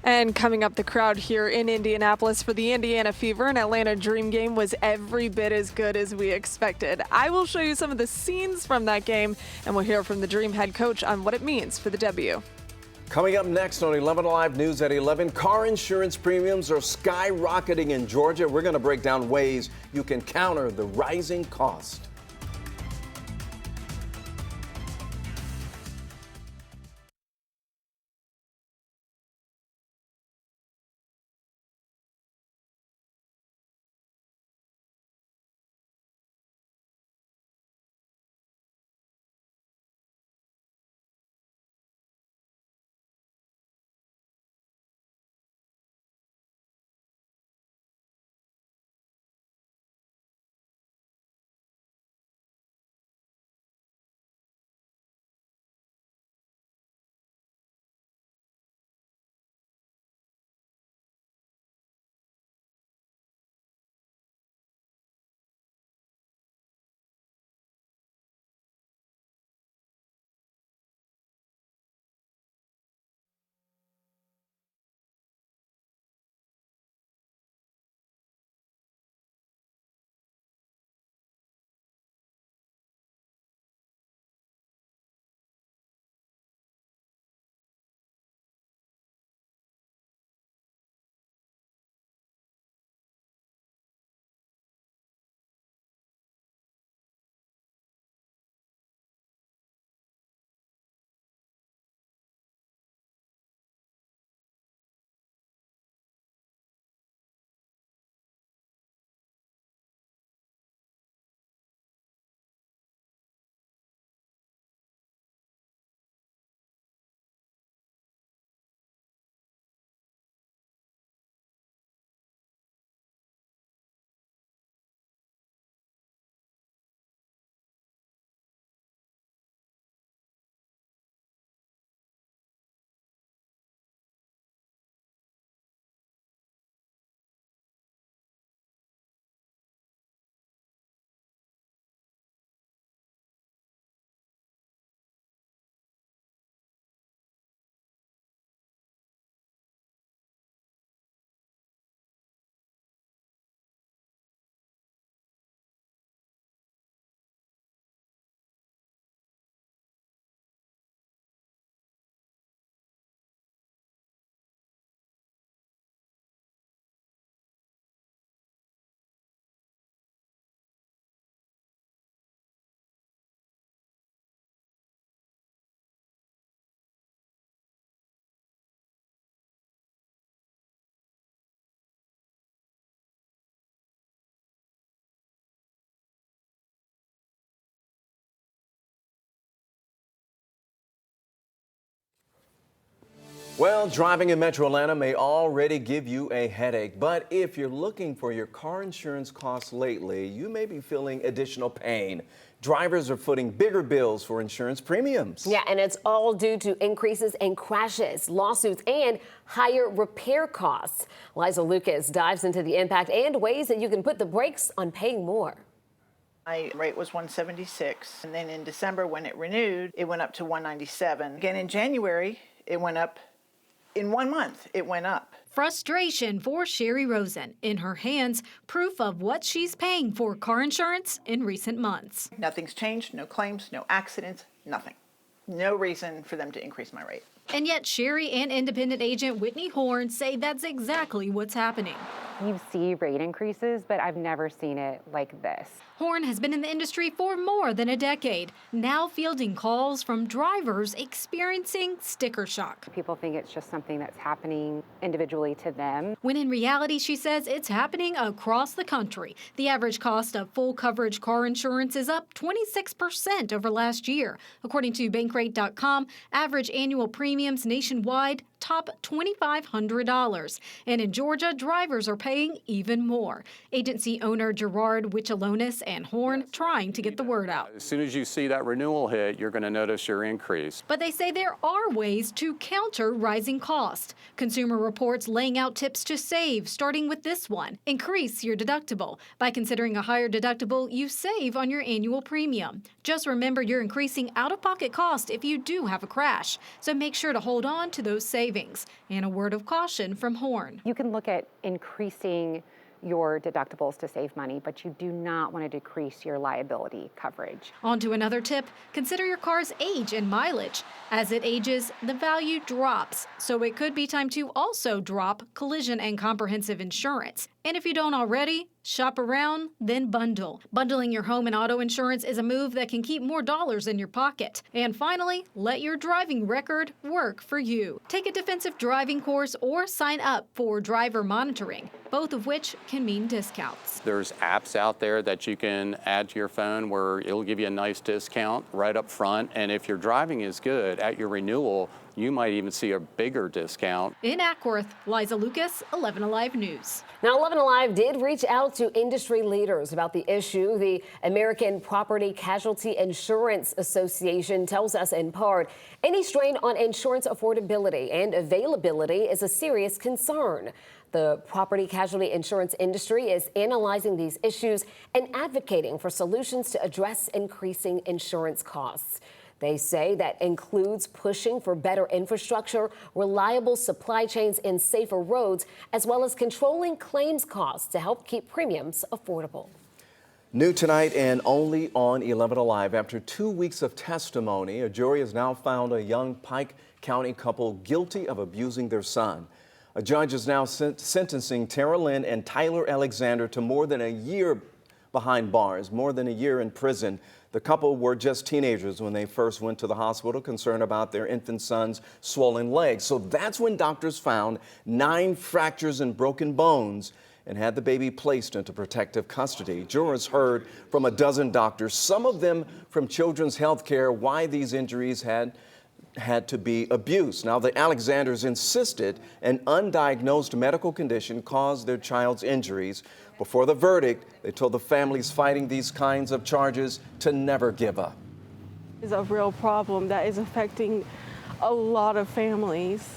And coming up, the crowd here in Indianapolis for the Indiana Fever and Atlanta Dream game was every bit as good as we expected. I will show you some of the scenes from that game, and we'll hear from the Dream head coach on what it means for the W. Coming up next on 11 Alive News at 11, car insurance premiums are skyrocketing in Georgia. We're going to break down ways you can counter the rising cost. Well, driving in Metro Atlanta may already give you a headache, but if you're looking for your car insurance costs lately, you may be feeling additional pain. Drivers are footing bigger bills for insurance premiums. Yeah, and it's all due to increases in crashes, lawsuits, and higher repair costs. Liza Lucas dives into the impact and ways that you can put the brakes on paying more. My rate was $176, and then in December when it renewed, it went up to $197. Again in January, it went up. In 1 month, it went up. Frustration for Sherry Rosen. In her hands, proof of what she's paying for car insurance in recent months. Nothing's changed, no claims, no accidents, nothing. No reason for them to increase my rate. And yet Sherry and independent agent Whitney Horn say that's exactly what's happening. You see rate increases, but I've never seen it like this. Horn has been in the industry for more than a decade, now fielding calls from drivers experiencing sticker shock. People think it's just something that's happening individually to them. When in reality, she says it's happening across the country. The average cost of full coverage car insurance is up 26% over last year. According to Bankrate.com, average annual premiums nationwide top $2,500. And in Georgia, drivers are paying even more. Agency owner Gerard Wichalonis and Horn trying to get the word out. As soon as you see that renewal hit, you're going to notice your increase. But they say there are ways to counter rising costs. Consumer Reports laying out tips to save, starting with this one. Increase your deductible. By considering a higher deductible, you save on your annual premium. Just remember you're increasing out-of-pocket cost if you do have a crash. So make sure to hold on to those savings. savings. And a word of caution from Horn. You can look at increasing your deductibles to save money, but you do not want to decrease your liability coverage. On to another tip, consider your car's age and mileage. As it ages, the value drops, so it could be time to also drop collision and comprehensive insurance. And if you don't already, shop around, then bundle. Bundling your home and auto insurance is a move that can keep more dollars in your pocket. And finally, let your driving record work for you. Take a defensive driving course or sign up for driver monitoring, both of which can mean discounts. There's apps out there that you can add to your phone where it'll give you a nice discount right up front. And if your driving is good at your renewal, you might even see a bigger discount. In Ackworth, Liza Lucas, 11 Alive News. Now, 11 Alive did reach out to industry leaders about the issue. The American Property Casualty Insurance Association tells us in part, any strain on insurance affordability and availability is a serious concern. The property casualty insurance industry is analyzing these issues and advocating for solutions to address increasing insurance costs. They say that includes pushing for better infrastructure, reliable supply chains, and safer roads, as well as controlling claims costs to help keep premiums affordable. New tonight and only on 11 Alive. After 2 weeks of testimony, a jury has now found a young Pike County couple guilty of abusing their son. A judge is now sentencing Tara Lynn and Tyler Alexander to more than a year behind bars, more than a year in prison. The couple were just teenagers when they first went to the hospital, concerned about their infant son's swollen legs. So that's when doctors found 9 fractures and broken bones and had the baby placed into protective custody. Jurors heard from a dozen doctors, some of them from Children's Healthcare, why these injuries had to be abuse. Now, the Alexanders insisted an undiagnosed medical condition caused their child's injuries. Before the verdict, they told the families fighting these kinds of charges to never give up. It's a real problem that is affecting a lot of families,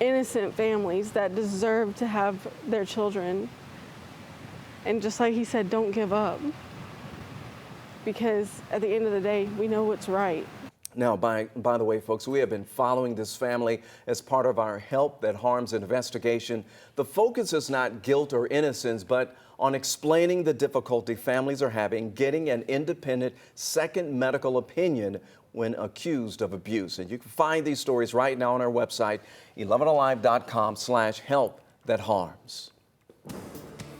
innocent families that deserve to have their children. And just like he said, don't give up. Because at the end of the day, we know what's right. Now, by the way, folks, we have been following this family as part of our Help That Harms investigation. The focus is not guilt or innocence, but on explaining the difficulty families are having getting an independent second medical opinion when accused of abuse. And you can find these stories right now on our website, 11alive.com/helpthatharms.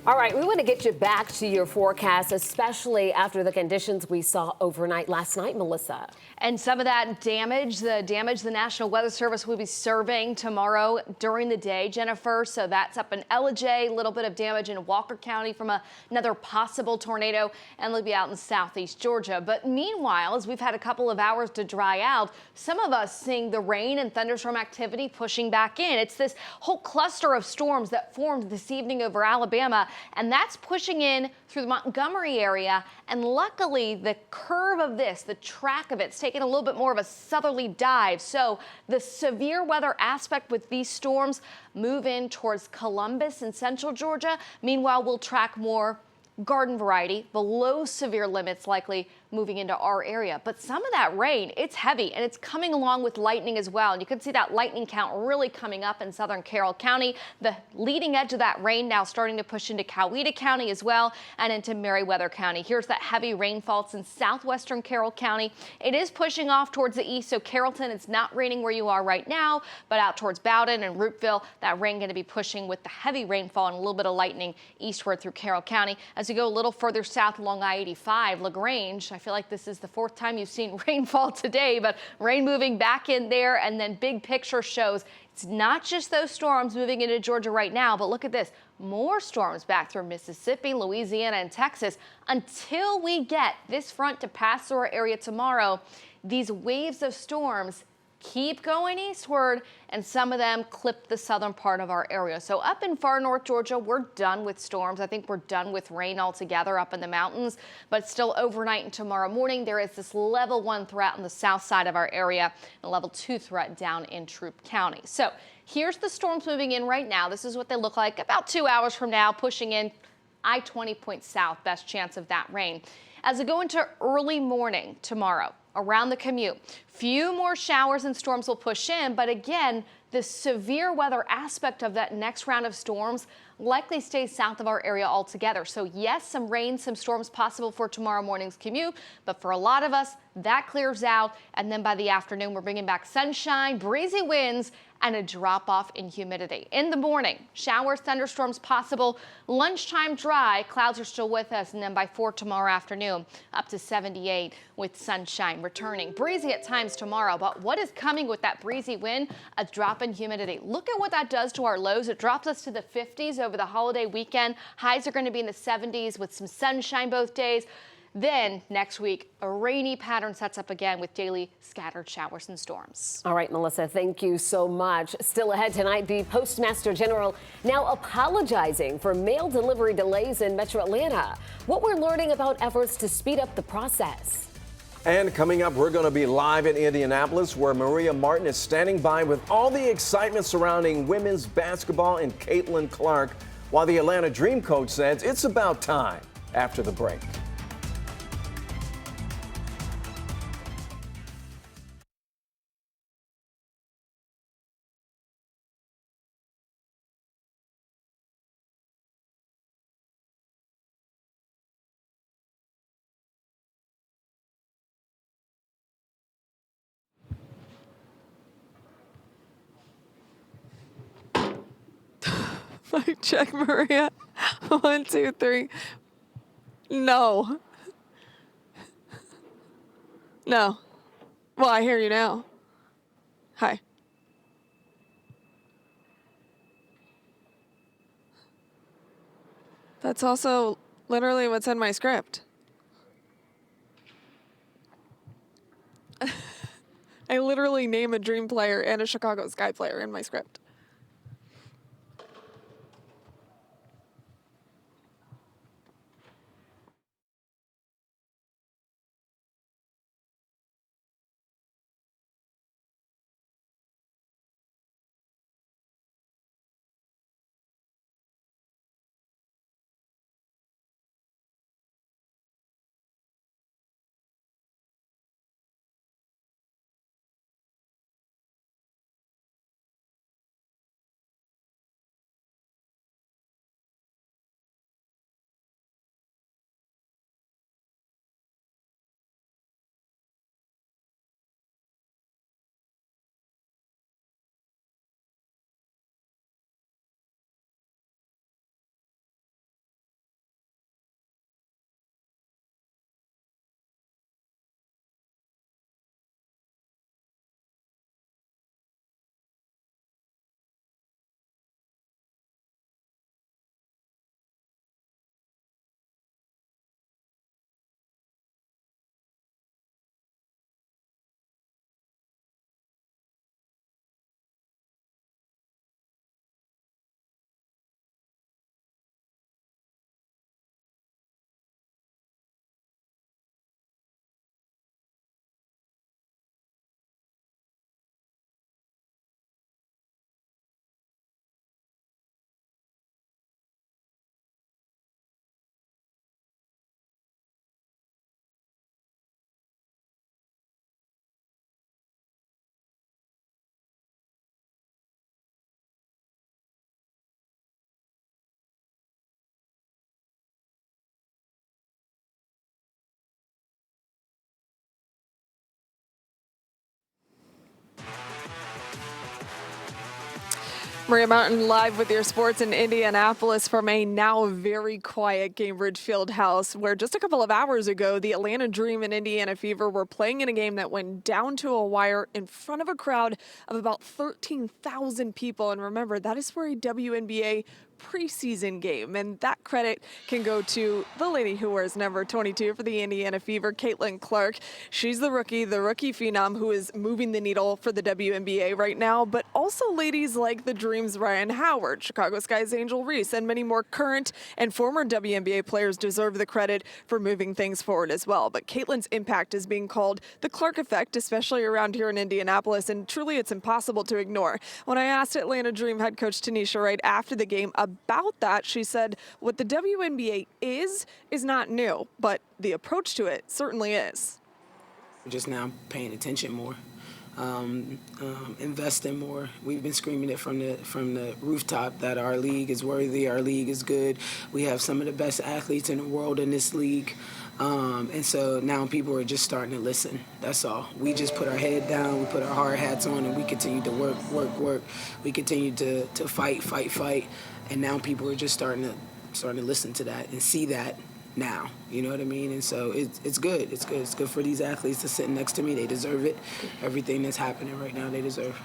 All right, we want to get you back to your forecast, especially after the conditions we saw overnight last night, Melissa. And some of that damage, the National Weather Service will be serving tomorrow during the day, Jennifer. So that's up in Ellijay, a little bit of damage in Walker County from another possible tornado, and they'll be out in southeast Georgia. But meanwhile, as we've had a couple of hours to dry out, some of us seeing the rain and thunderstorm activity pushing back in. It's this whole cluster of storms that formed this evening over Alabama, and that's pushing in through the Montgomery area. And luckily, the curve of this, the track of it's taking a little bit more of a southerly dive. So the severe weather aspect with these storms move in towards Columbus and central Georgia. Meanwhile, we'll track more garden variety, below severe limits likely moving into our area. But some of that rain, it's heavy and it's coming along with lightning as well. And you can see that lightning count really coming up in southern Carroll County. The leading edge of that rain now starting to push into Coweta County as well and into Meriwether County. Here's that heavy rainfall. It's in southwestern Carroll County. It is pushing off towards the east. So Carrollton, it's not raining where you are right now, but out towards Bowden and Roopville, that rain going to be pushing with the heavy rainfall and a little bit of lightning eastward through Carroll County. As we go a little further south along I-85, LaGrange, I feel like this is the 4th time you've seen rainfall today, but rain moving back in there. And then big picture shows it's not just those storms moving into Georgia right now, but look at this. More storms back through Mississippi, Louisiana, and Texas until we get this front to pass through our area tomorrow. These waves of storms keep going eastward, and some of them clip the southern part of our area. So up in far north Georgia, we're done with storms. I think we're done with rain altogether up in the mountains, but still overnight and tomorrow morning, there is this level 1 threat on the south side of our area and a level 2 threat down in Troup County. So here's the storms moving in right now. This is what they look like about 2 hours from now, pushing in I-20 points south, best chance of that rain. As we go into early morning tomorrow, around the commute, few more showers and storms will push in, but again, the severe weather aspect of that next round of storms likely stays south of our area altogether. So yes, some rain, some storms possible for tomorrow morning's commute, but for a lot of us, that clears out. And then by the afternoon, we're bringing back sunshine, breezy winds, and a drop off in humidity. In the morning, showers, thunderstorms possible. Lunchtime dry, clouds are still with us, and then by 4 tomorrow afternoon, up to 78 with sunshine returning. Breezy at times tomorrow, but what is coming with that breezy wind? A drop in humidity. Look at what that does to our lows. It drops us to the 50s over the holiday weekend. Highs are going to be in the 70s with some sunshine both days. Then next week, a rainy pattern sets up again with daily scattered showers and storms. All right, Melissa, thank you so much. Still ahead tonight, the Postmaster General now apologizing for mail delivery delays in Metro Atlanta. What we're learning about efforts to speed up the process. And coming up, we're going to be live in Indianapolis, where Maria Martin is standing by with all the excitement surrounding women's basketball and Caitlin Clark, while the Atlanta Dream coach says it's about time. After the break. Mic check, Maria. 1, 2, 3. No. No. Well, I hear you now. Hi. That's also literally what's in my script. I literally name a Dream player and a Chicago Sky player in my script. Maria Martin live with your sports in Indianapolis from a now very quiet Gainbridge Fieldhouse, where just a couple of hours ago, the Atlanta Dream and Indiana Fever were playing in a game that went down to a wire in front of a crowd of about 13,000 people. And remember, that is for a WNBA preseason game, and that credit can go to the lady who wears number 22 for the Indiana Fever, Caitlin Clark. She's the rookie phenom who is moving the needle for the WNBA right now, but also ladies like the Dream's Ryan Howard, Chicago Sky's Angel Reese, and many more current and former WNBA players deserve the credit for moving things forward as well. But Caitlin's impact is being called the Clark effect, especially around here in Indianapolis, and truly it's impossible to ignore. When I asked Atlanta Dream head coach Tanisha Wright after the game about that, she said what the WNBA is not new, but the approach to it certainly is. We're just now paying attention more. invest in more. We've been screaming it from the rooftop that our league is worthy, our league is good. We have some of the best athletes in the world in this league. And so now people are just starting to listen. That's all. We just put our head down, we put our hard hats on, and we continue to work. We continue to fight. And now people are just starting to listen to that and see that now. You know what I mean? And so it's good. It's good. It's good for these athletes to sit next to me. They deserve it. Everything that's happening right now, they deserve.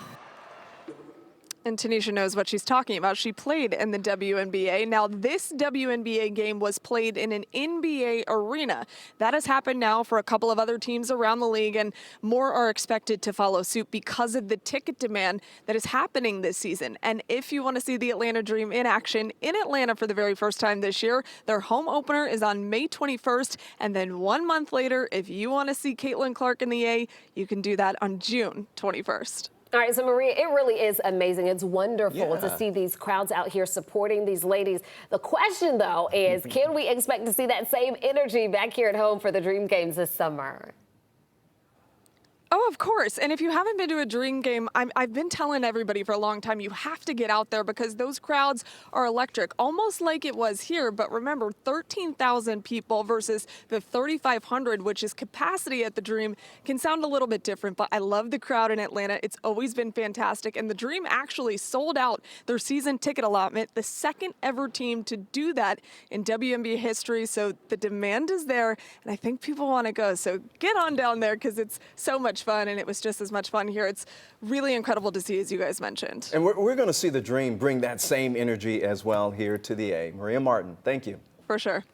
And Tanisha knows what she's talking about. She played in the WNBA. Now, this WNBA game was played in an NBA arena. That has happened now for a couple of other teams around the league, and more are expected to follow suit because of the ticket demand that is happening this season. And if you want to see the Atlanta Dream in action in Atlanta for the very first time this year, their home opener is on May 21st. And then 1 month later, if you want to see Caitlin Clark in the A, you can do that on June 21st. All right, so Maria, it really is amazing. It's wonderful to see these crowds out here supporting these ladies. The question, though, is can we expect to see that same energy back here at home for the Dream Games this summer? Oh, of course. And if you haven't been to a Dream game, I've been telling everybody for a long time, you have to get out there because those crowds are electric, almost like it was here. But remember, 13,000 people versus the 3,500, which is capacity at the Dream, can sound a little bit different. But I love the crowd in Atlanta. It's always been fantastic. And the Dream actually sold out their season ticket allotment, the second ever team to do that in WNBA history. So the demand is there, and I think people want to go. So get on down there because it's so much fun, and it was just as much fun here. It's really incredible to see, as you guys mentioned. And we're going to see the Dream bring that same energy as well here to the A. Maria Martin, thank you. For sure.